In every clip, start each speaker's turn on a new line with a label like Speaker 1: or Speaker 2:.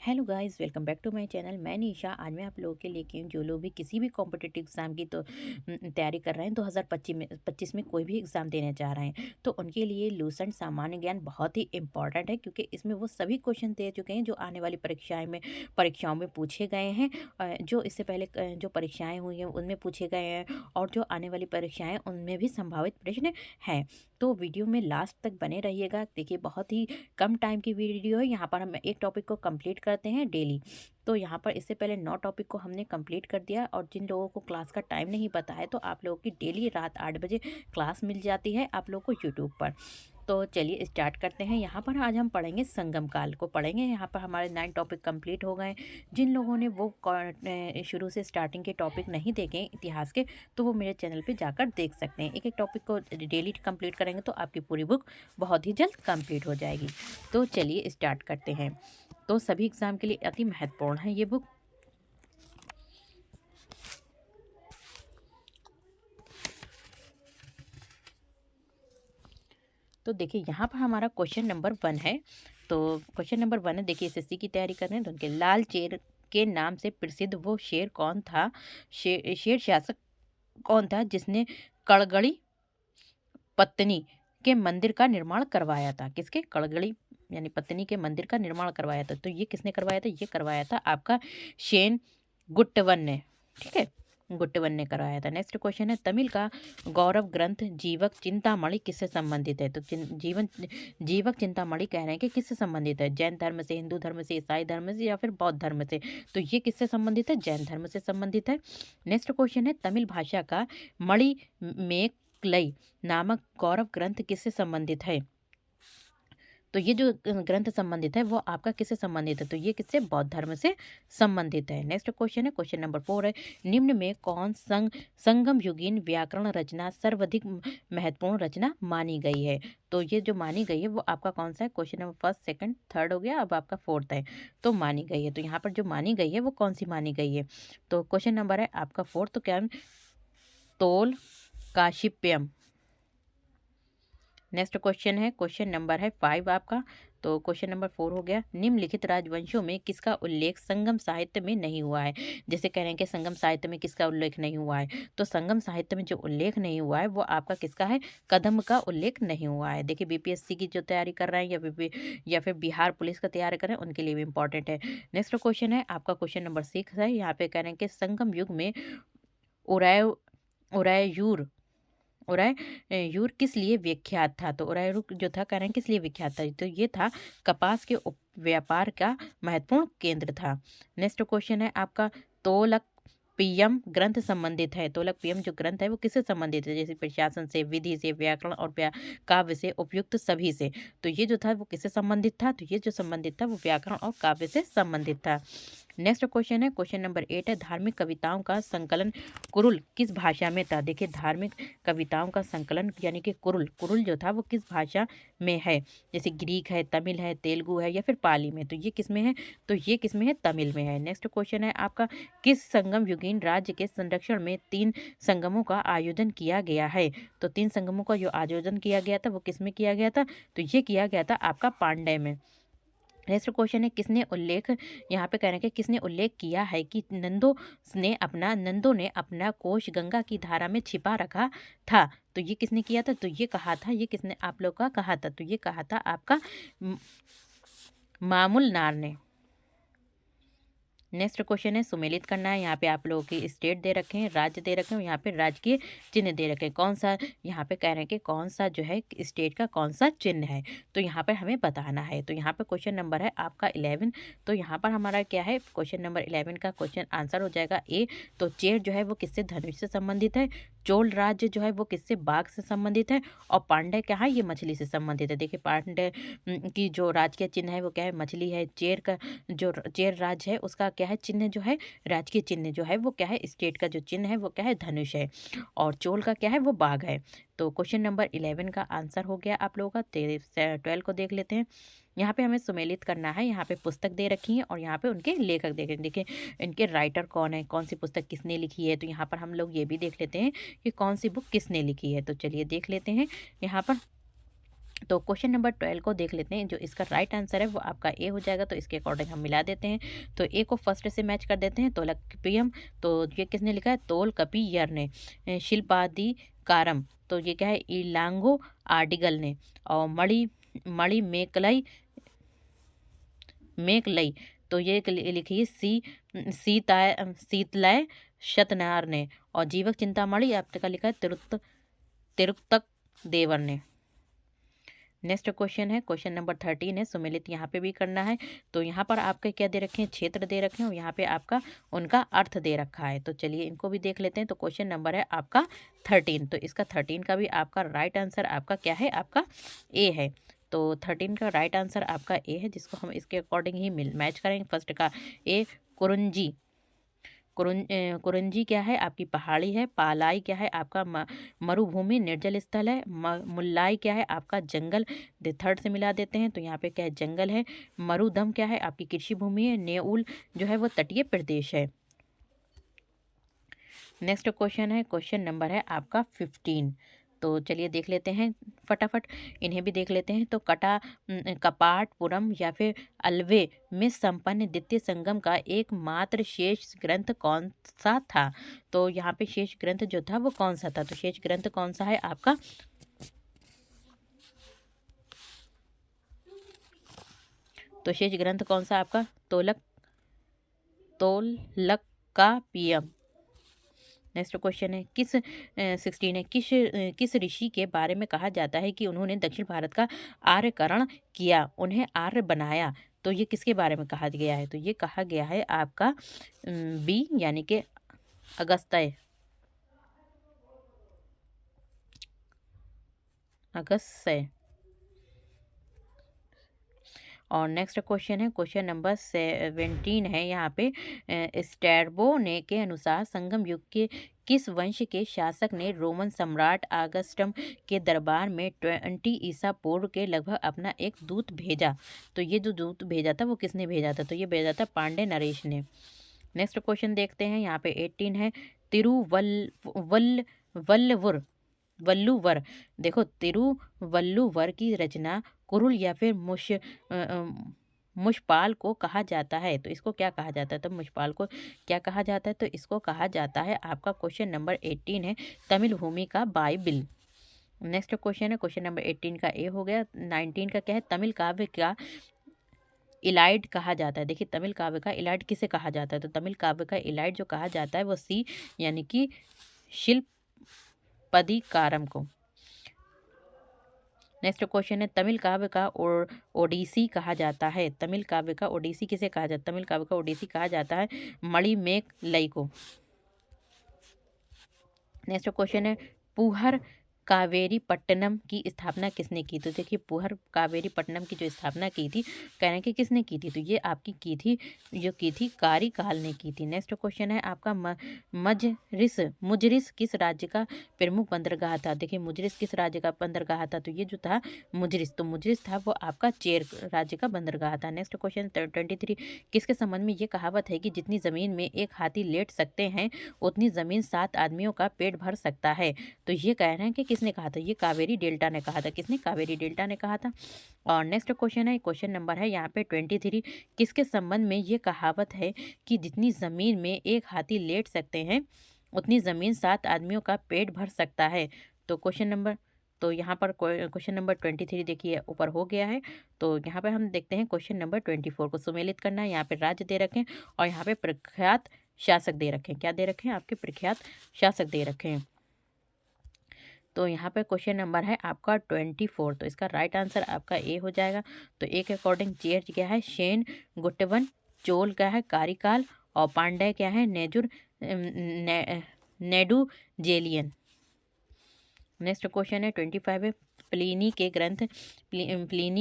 Speaker 1: Hello guys, welcome back to my channel. मैं निशा। आज मैं आप लोगों के लेके जो लोग भी किसी भी कॉम्पिटिटिव एग्ज़ाम की तैयारी कर रहे हैं, 2025 में कोई भी एग्ज़ाम देने जा रहे हैं, तो उनके लिए लूसेंट सामान्य ज्ञान बहुत ही इंपॉर्टेंट है, क्योंकि इसमें वो सभी क्वेश्चन दे चुके हैं जो आने वाली परीक्षाओं में पूछे गए हैं। जो इससे पहले जो परीक्षाएं हुई हैं उनमें पूछे गए हैं, और जो आने वाली परीक्षाएं उनमें भी संभावित प्रश्न हैं। तो वीडियो में लास्ट तक बने रहिएगा। देखिए, बहुत ही कम टाइम की वीडियो है। यहाँ पर हम एक टॉपिक को कंप्लीट करते हैं डेली। तो यहाँ पर इससे पहले 9 टॉपिक को हमने कंप्लीट कर दिया, और जिन लोगों को क्लास का टाइम नहीं पता है, तो आप लोगों की डेली रात 8 बजे क्लास मिल जाती है आप लोगों को यूट्यूब पर। तो चलिए स्टार्ट करते हैं। यहाँ पर आज हम पढ़ेंगे संगम काल को पढ़ेंगे। यहाँ पर हमारे 9 टॉपिक कंप्लीट हो गए। जिन लोगों ने वो शुरू से स्टार्टिंग के टॉपिक नहीं देखे इतिहास के, तो वो मेरे चैनल पे जाकर देख सकते हैं। एक एक टॉपिक को डेली कंप्लीट करेंगे तो आपकी पूरी बुक बहुत ही जल्द कंप्लीट हो जाएगी। तो चलिए स्टार्ट करते हैं। तो सभी एग्ज़ाम के लिए अति महत्वपूर्ण है ये बुक। तो देखिए, यहाँ पर हमारा क्वेश्चन नंबर 1 है। तो क्वेश्चन नंबर 1 है, देखिए एसएससी की तैयारी कर रहे हैं तो उनके लाल चेर के नाम से प्रसिद्ध वो शेर कौन था? शेर शासक कौन था जिसने कड़गड़ी पत्तनी के मंदिर का निर्माण करवाया था? किसके? कड़गड़ी यानी पत्तनी के मंदिर का निर्माण करवाया था। तो ये किसने करवाया था? ये करवाया था आपका शेन गुट्टवन ने। ठीक है, गुट्टवन ने करवाया था। नेक्स्ट क्वेश्चन है, तमिल का गौरव ग्रंथ जीवक चिंतामणि किससे संबंधित है? तो जीवक चिंतामणि कह रहे हैं कि किससे संबंधित है? जैन धर्म से, हिंदू धर्म से, ईसाई धर्म से, या फिर बौद्ध धर्म से? तो ये किससे संबंधित है? जैन धर्म से संबंधित है। नेक्स्ट क्वेश्चन है, तमिल भाषा का मणि मेकलई नामक गौरव ग्रंथ किससे संबंधित है? तो ये जो ग्रंथ संबंधित है वो आपका किससे संबंधित है? तो ये किससे? बौद्ध धर्म से संबंधित है। नेक्स्ट क्वेश्चन है, क्वेश्चन नंबर 4 है, निम्न में कौन संगम युगीन व्याकरण रचना सर्वाधिक महत्वपूर्ण रचना मानी गई है? तो ये जो मानी गई है वो आपका कौन सा है? Question number first, second, third हो गया, अब आपका फोर्थ है। तो मानी गई है, तो यहाँ पर जो मानी गई है वो कौन सी मानी गई है? तो क्वेश्चन नंबर है आपका फोर्थ, तो क्या? तोल काशिप्यम। नेक्स्ट क्वेश्चन है, क्वेश्चन नंबर है 5 आपका। तो क्वेश्चन नंबर 4 हो गया, निम्नलिखित राजवंशों में किसका उल्लेख संगम साहित्य में नहीं हुआ है? जैसे कह रहे हैं कि संगम साहित्य में किसका उल्लेख नहीं हुआ है, तो संगम साहित्य में जो उल्लेख नहीं हुआ है वो आपका किसका है? कदम का उल्लेख नहीं हुआ है। देखिए, बीपीएससी की जो तैयारी कर रहे हैं या फिर बिहार पुलिस का तैयारी कर रहे हैं उनके लिए भी इंपॉर्टेंट है। नेक्स्ट क्वेश्चन है आपका क्वेश्चन नंबर 6 है। यहाँ पे कह रहे हैं कि संगम युग में उराय उरायूर उरायूर किस लिए विख्यात था? तो उरायूर जो था, कह रहे हैं किस लिए विख्यात था? तो ये था कपास के व्यापार का महत्वपूर्ण केंद्र था। नेक्स्ट क्वेश्चन है आपका, तोलक पीएम ग्रंथ संबंधित है। तोलक पीएम जो ग्रंथ है वो किससे संबंधित है? जैसे प्रशासन से, विधि से, व्याकरण और काव्य से, उपयुक्त सभी से। तो ये जो था वो किससे संबंधित था? तो ये जो संबंधित था वो व्याकरण और काव्य से संबंधित था। नेक्स्ट क्वेश्चन है, क्वेश्चन नंबर 8 है, धार्मिक कविताओं का संकलन कुरुल किस भाषा में था? देखिए, धार्मिक कविताओं का संकलन यानी कि कुरुल जो था वो किस भाषा में है? जैसे ग्रीक है, तमिल है, तेलुगु है, या फिर पाली में? तो ये किस में है? तो ये किस में है? तमिल में है। नेक्स्ट क्वेश्चन है आपका, किस संगम युगीन राज्य के संरक्षण में 3 संगमों का आयोजन किया गया है? तो 3 संगमों का जो आयोजन किया गया था वो किस में किया गया था? तो ये किया गया था आपका पांड्य में। नेक्स्ट क्वेश्चन है, किसने उल्लेख, यहाँ पे कह रहे हैं कि किसने उल्लेख किया है कि नंदों ने अपना कोष गंगा की धारा में छिपा रखा था? तो ये किसने किया था? तो ये कहा था, ये किसने आप लोग का कहा था? तो ये कहा था आपका मामूल नार ने। नेक्स्ट क्वेश्चन है, सुमेलित करना है। यहाँ पे आप लोगों की स्टेट दे रखे हैं, राज्य दे रखे हैं, यहाँ पे राजकीय चिन्ह दे रखे हैं। कौन सा, यहाँ पे कह रहे हैं कि कौन सा जो है स्टेट का कौन सा चिन्ह है, तो यहाँ पे हमें बताना है। तो यहाँ पे क्वेश्चन नंबर है आपका 11। तो यहाँ पर हमारा क्या है? क्वेश्चन नंबर 11 का क्वेश्चन आंसर हो जाएगा ए। तो चेर जो है वो किससे? धनुष से संबंधित है। चोल राज्य जो है वो किससे? बाघ से संबंधित है। और पांड्य क्या है? ये मछली से संबंधित है। देखिए, पांड्य की जो राजकीय चिन्ह है वो क्या है? मछली है। चेर का जो चेर राज्य है उसका क्या है चिन्ह? जो है राजकीय चिन्ह जो है वो क्या है? स्टेट का जो चिन्ह है वो क्या है? धनुष है। और चोल का क्या है? वो बाघ है। तो क्वेश्चन नंबर 11 का आंसर हो गया आप लोगों का। 12 को देख लेते हैं। यहाँ पे हमें सुमेलित करना है। यहाँ पे पुस्तक दे रखी है और यहाँ पे उनके लेखक दे रखे हैं। देखिए, इनके राइटर कौन है, कौन सी पुस्तक किसने लिखी है। तो यहाँ पर हम लोग ये भी देख लेते हैं कि कौन सी बुक किसने लिखी है। तो चलिए देख लेते हैं यहाँ पर। तो क्वेश्चन नंबर 12 को देख लेते हैं। जो इसका राइट आंसर है वो आपका ए हो जाएगा, तो इसके अकॉर्डिंग हम मिला देते हैं। तो ए को फर्स्ट से मैच कर देते हैं, तोलकपियम। तो ये किसने लिखा है? तोलकपियर ने। शिल्पादी कारम, तो ये क्या है? इलांगो आर्डिगल ने। और मणि मणि मेकलई मेकलई, तो ये लिखिए सीतलय शतनार ने। और जीवक चिंतामणि आपका लिखा है तिरुत्तक देवर ने। नेक्स्ट क्वेश्चन है क्वेश्चन नंबर 13 है। सुमेलित यहाँ पे भी करना है। तो यहाँ पर आपके क्या दे रखे हैं? क्षेत्र दे रखे हैं, और यहाँ पे आपका उनका अर्थ दे रखा है। तो चलिए इनको भी देख लेते हैं। तो क्वेश्चन नंबर है आपका 13। तो इसका 13 का भी आपका राइट आंसर आपका क्या है? आपका ए है। तो 13 का राइट आंसर आपका ए है, जिसको हम इसके अकॉर्डिंग ही मैच करेंगे। फर्स्ट का ए कुरुंजी। कुरुंजी क्या है? आपकी पहाड़ी है। पालाई क्या है? आपका मरुभूमि निर्जल स्थल है। मुल्लाई क्या है? आपका जंगल। थर्ड से मिला देते हैं, तो यहाँ पे क्या है? जंगल है। मरुदम क्या है? आपकी कृषि भूमि है। नेउल जो है वो तटीय प्रदेश है। नेक्स्ट क्वेश्चन है क्वेश्चन नंबर है आपका 15। तो चलिए देख लेते हैं फटाफट, इन्हें भी देख लेते हैं। तो कपाटपुरम या फिर अलवे में संपन्न द्वितीय संगम का एकमात्र शेष ग्रंथ कौन सा था? तो यहाँ पे शेष ग्रंथ जो था वो कौन सा था? तो शेष ग्रंथ कौन सा है आपका? तो शेष ग्रंथ कौन सा आपका? तोलक का पीएम। नेक्स्ट क्वेश्चन है 16 है। किस ऋषि के बारे में कहा जाता है कि उन्होंने दक्षिण भारत का आर्यकरण किया, उन्हें आर्य बनाया? तो ये किसके बारे में कहा गया है? तो ये कहा गया है आपका बी यानी कि अगस्त्य। अगस्त्य। और नेक्स्ट क्वेश्चन है क्वेश्चन नंबर 17 है। यहाँ पे स्ट्रैबो ने के अनुसार संगम युग के किस वंश के शासक ने रोमन सम्राट अगस्टम के दरबार में 20 ईसा पूर्व के लगभग अपना एक दूत भेजा? तो ये जो दूत भेजा था वो किसने भेजा था? तो ये भेजा था पांडे नरेश ने। नेक्स्ट क्वेश्चन देखते हैं। यहाँ पे 18 है। तिरुवल्लुवर वल्लुवर, देखो तिरुवल्लुवर की रचना कुरुल या फिर मुशपाल को कहा जाता है? तो इसको क्या कहा जाता है? तो मुशपाल को क्या कहा जाता है? तो इसको कहा जाता है आपका क्वेश्चन नंबर 18 है तमिल भूमि का बाइबिल। नेक्स्ट क्वेश्चन है क्वेश्चन नंबर 18 का ए हो गया। 19 का क्या है? तमिल काव्य का इलाइड कहा जाता है। देखिए तमिल काव्य का इलाइड किसे कहा जाता है? तो तमिल काव्य का इलाइड जो कहा जाता है वो सी यानी कि शिल्पदिकारम को। नेक्स्ट क्वेश्चन है तमिल काव्य का ओडिसी कहा जाता है। तमिल काव्य का ओडिसी किसे कहा जाता है? तमिल काव्य का ओडिसी कहा जाता है मणिमेक लई को। नेक्स्ट क्वेश्चन है पुहर कावेरी पट्टनम की स्थापना किसने की? तो देखिए पुहर कावेरी पट्टनम की जो स्थापना की थी, कह रहे हैं कि किसने की थी? तो ये आपकी की थी, जो की थी कारिकाल ने की थी। नेक्स्ट क्वेश्चन है आपका मुजरिस किस राज्य का प्रमुख बंदरगाह था? देखिए मुजरिस किस राज्य का बंदरगाह था? तो ये जो था मुजरिस, तो मुजरिस था वो आपका चेर राज्य का बंदरगाह था। नेक्स्ट क्वेश्चन 23 किसके संबंध में ये कहावत है कि जितनी जमीन में एक हाथी लेट सकते हैं उतनी जमीन 7 आदमियों का पेट भर सकता है? तो ये कह रहे हैं कि किसने कहा था? ये कावेरी डेल्टा ने कहा था। किसने? कावेरी डेल्टा ने कहा था। और नेक्स्ट क्वेश्चन है क्वेश्चन नंबर है यहाँ पे 23 किसके संबंध में ये कहावत है कि जितनी ज़मीन में एक हाथी लेट सकते हैं उतनी ज़मीन 7 आदमियों का पेट भर सकता है? तो क्वेश्चन नंबर, तो यहाँ पर क्वेश्चन नंबर 23 देखिए ऊपर हो गया है। तो यहाँ पर हम देखते हैं क्वेश्चन नंबर 24 को सुमेलित करना है। यहाँ पे राज्य दे रखे हैं और यहाँ पे प्रख्यात शासक दे रखे हैं। क्या दे रखे हैं? आपके प्रख्यात शासक दे रखे हैं। तो यहाँ पे क्वेश्चन नंबर है आपका 24। तो इसका राइट आंसर आपका ए हो जाएगा। तो ए के अकॉर्डिंग चेर क्या है? शेन गुट्टवन। चोल क्या है? कारिकाल। और पांड्य क्या है? नेडू जेलियन। नेक्स्ट क्वेश्चन है 25 है। प्लिनी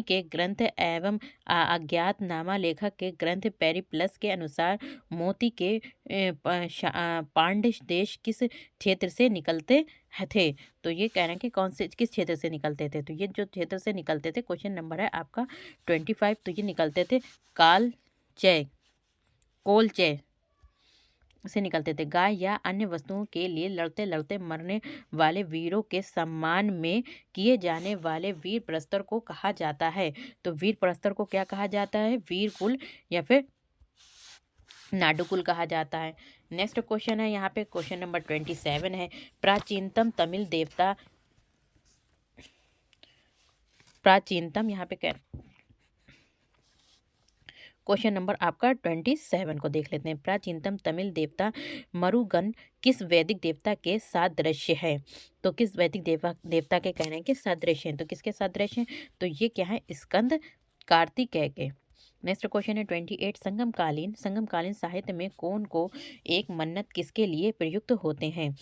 Speaker 1: के ग्रंथ एवं अज्ञातनामा लेखक के ग्रंथ पेरिप्लस के अनुसार मोती के पांड्य देश किस क्षेत्र से निकलते थे? तो ये कह रहे हैं कि कौन से किस क्षेत्र से निकलते थे? तो ये जो क्षेत्र से निकलते थे, क्वेश्चन नंबर है आपका 25। तो ये निकलते थे कोलचय से निकलते थे। गाय या अन्य वस्तुओं के लिए लड़ते लड़ते मरने वाले वीरों के सम्मान में किए जाने वाले वीर प्रस्तर को कहा जाता है। तो वीर प्रस्तर को क्या कहा जाता है? वीर कुल या फिर नाडुकुल कहा जाता है। नेक्स्ट क्वेश्चन है यहाँ पे, क्वेश्चन नंबर 27 है। प्राचीनतम यहाँ पे क्या, क्वेश्चन नंबर आपका 27 को देख लेते हैं। प्राचीनतम तमिल देवता मरुगन किस वैदिक देवता के सादृश्य है? तो किस वैदिक देवता के कह रहे हैं कि सादृश्य हैं, तो किसके सादृश्य हैं? तो ये क्या है? स्कंद कार्तिकेय के। नेक्स्ट क्वेश्चन है 28। संगमकालीन साहित्य में कौन को एक मन्नत किसके लिए प्रयुक्त होते हैं?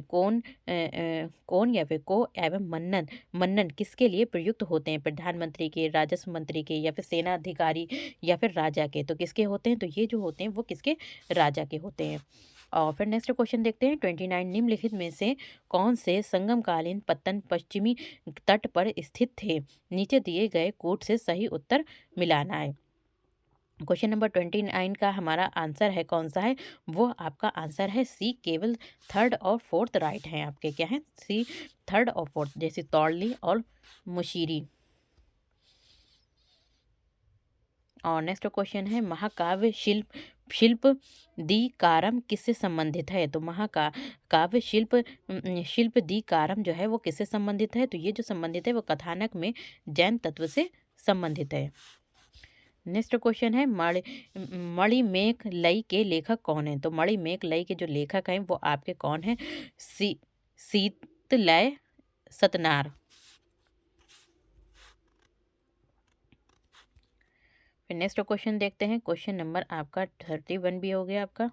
Speaker 1: कौन या फिर को एवं मन्नन किसके लिए प्रयुक्त होते हैं? प्रधानमंत्री के, राजस्व मंत्री के, या फिर सेना अधिकारी, या फिर राजा के। तो किसके होते हैं? तो ये जो होते हैं वो किसके? राजा के होते हैं। और फिर नेक्स्ट क्वेश्चन देखते हैं 29। निम्नलिखित में से कौन से संगमकालीन पत्तन पश्चिमी तट पर स्थित थे? नीचे दिए गए कोट से सही उत्तर मिलाना है। क्वेश्चन नंबर 29 का हमारा आंसर है कौन सा है? वो आपका आंसर है सी, केवल थर्ड और फोर्थ राइट है आपके। क्या है? सी, थर्ड और फोर्थ, जैसे तौड़ली और मुशीरी। और नेक्स्ट क्वेश्चन है महाकाव्य शिल्प दीकारम किससे संबंधित है? तो काव्य शिल्प दीकारम जो है वो किससे संबंधित है? तो ये जो संबंधित है वो कथानक में जैन तत्व से संबंधित है। नेक्स्ट क्वेश्चन है मणिमेख लई के लेखक कौन है? तो मणिमेख लई के जो लेखक हैं वो आपके कौन है? शीतलय सतनार। फिर नेक्स्ट क्वेश्चन देखते हैं, क्वेश्चन नंबर आपका 31 भी हो गया आपका।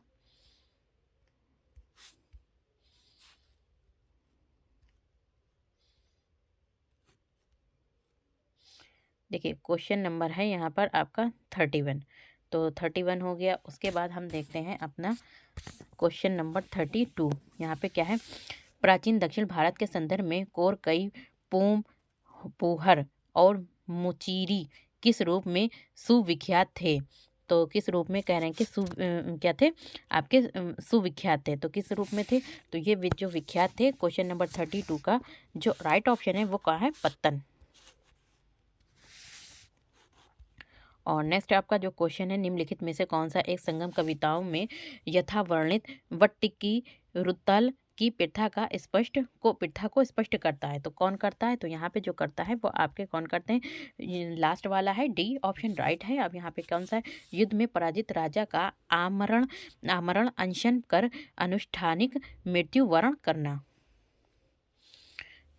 Speaker 1: देखिए क्वेश्चन नंबर है यहाँ पर आपका 31। तो 31 हो गया। उसके बाद हम देखते हैं अपना क्वेश्चन नंबर 32। यहाँ पे क्या है? प्राचीन दक्षिण भारत के संदर्भ में कोरकई, पूम, पुहर और मुचीरी किस रूप में सुविख्यात थे? तो किस रूप में कह रहे हैं कि क्या थे आपके? सुविख्यात थे। तो किस रूप में थे? तो ये जो विख्यात थे, क्वेश्चन नंबर 32 का जो राइट ऑप्शन है वो कहाँ है? पत्तन। और नेक्स्ट आपका जो क्वेश्चन है, निम्नलिखित में से कौन सा एक संगम कविताओं में यथावर्णित वट्टिकी रुतल की प्रथा को स्पष्ट करता है? तो कौन करता है? तो यहाँ पे जो करता है वो आपके कौन करते हैं? लास्ट वाला है डी ऑप्शन राइट है। अब यहाँ पे कौन सा है? युद्ध में पराजित राजा का आमरण अनशन कर अनुष्ठानिक मृत्यु वरण करना।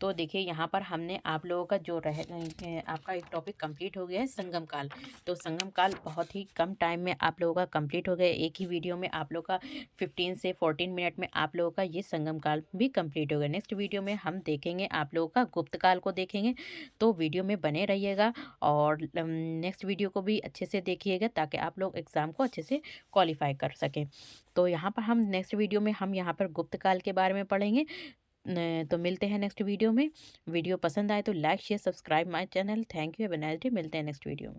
Speaker 1: तो देखिए यहाँ पर हमने आप लोगों का जो आपका एक टॉपिक कंप्लीट हो गया है, संगम काल। तो संगम काल बहुत ही कम टाइम में आप लोगों का कंप्लीट हो गया। एक ही वीडियो में आप लोगों का 15 से 14 मिनट में आप लोगों का ये संगम काल भी कंप्लीट हो गया। नेक्स्ट वीडियो में हम देखेंगे आप लोगों का गुप्त काल को देखेंगे। तो वीडियो में बने रहिएगा और नेक्स्ट वीडियो को भी अच्छे से देखिएगा ताकि आप लोग एग्ज़ाम को अच्छे से क्वालिफाई कर सकें। तो यहाँ पर हम नेक्स्ट वीडियो में हम यहाँ पर गुप्त काल के बारे में पढ़ेंगे। तो मिलते हैं नेक्स्ट वीडियो में। वीडियो पसंद आए तो like share subscribe my channel. Thank you, have a nice day. मिलते हैं नेक्स्ट वीडियो में।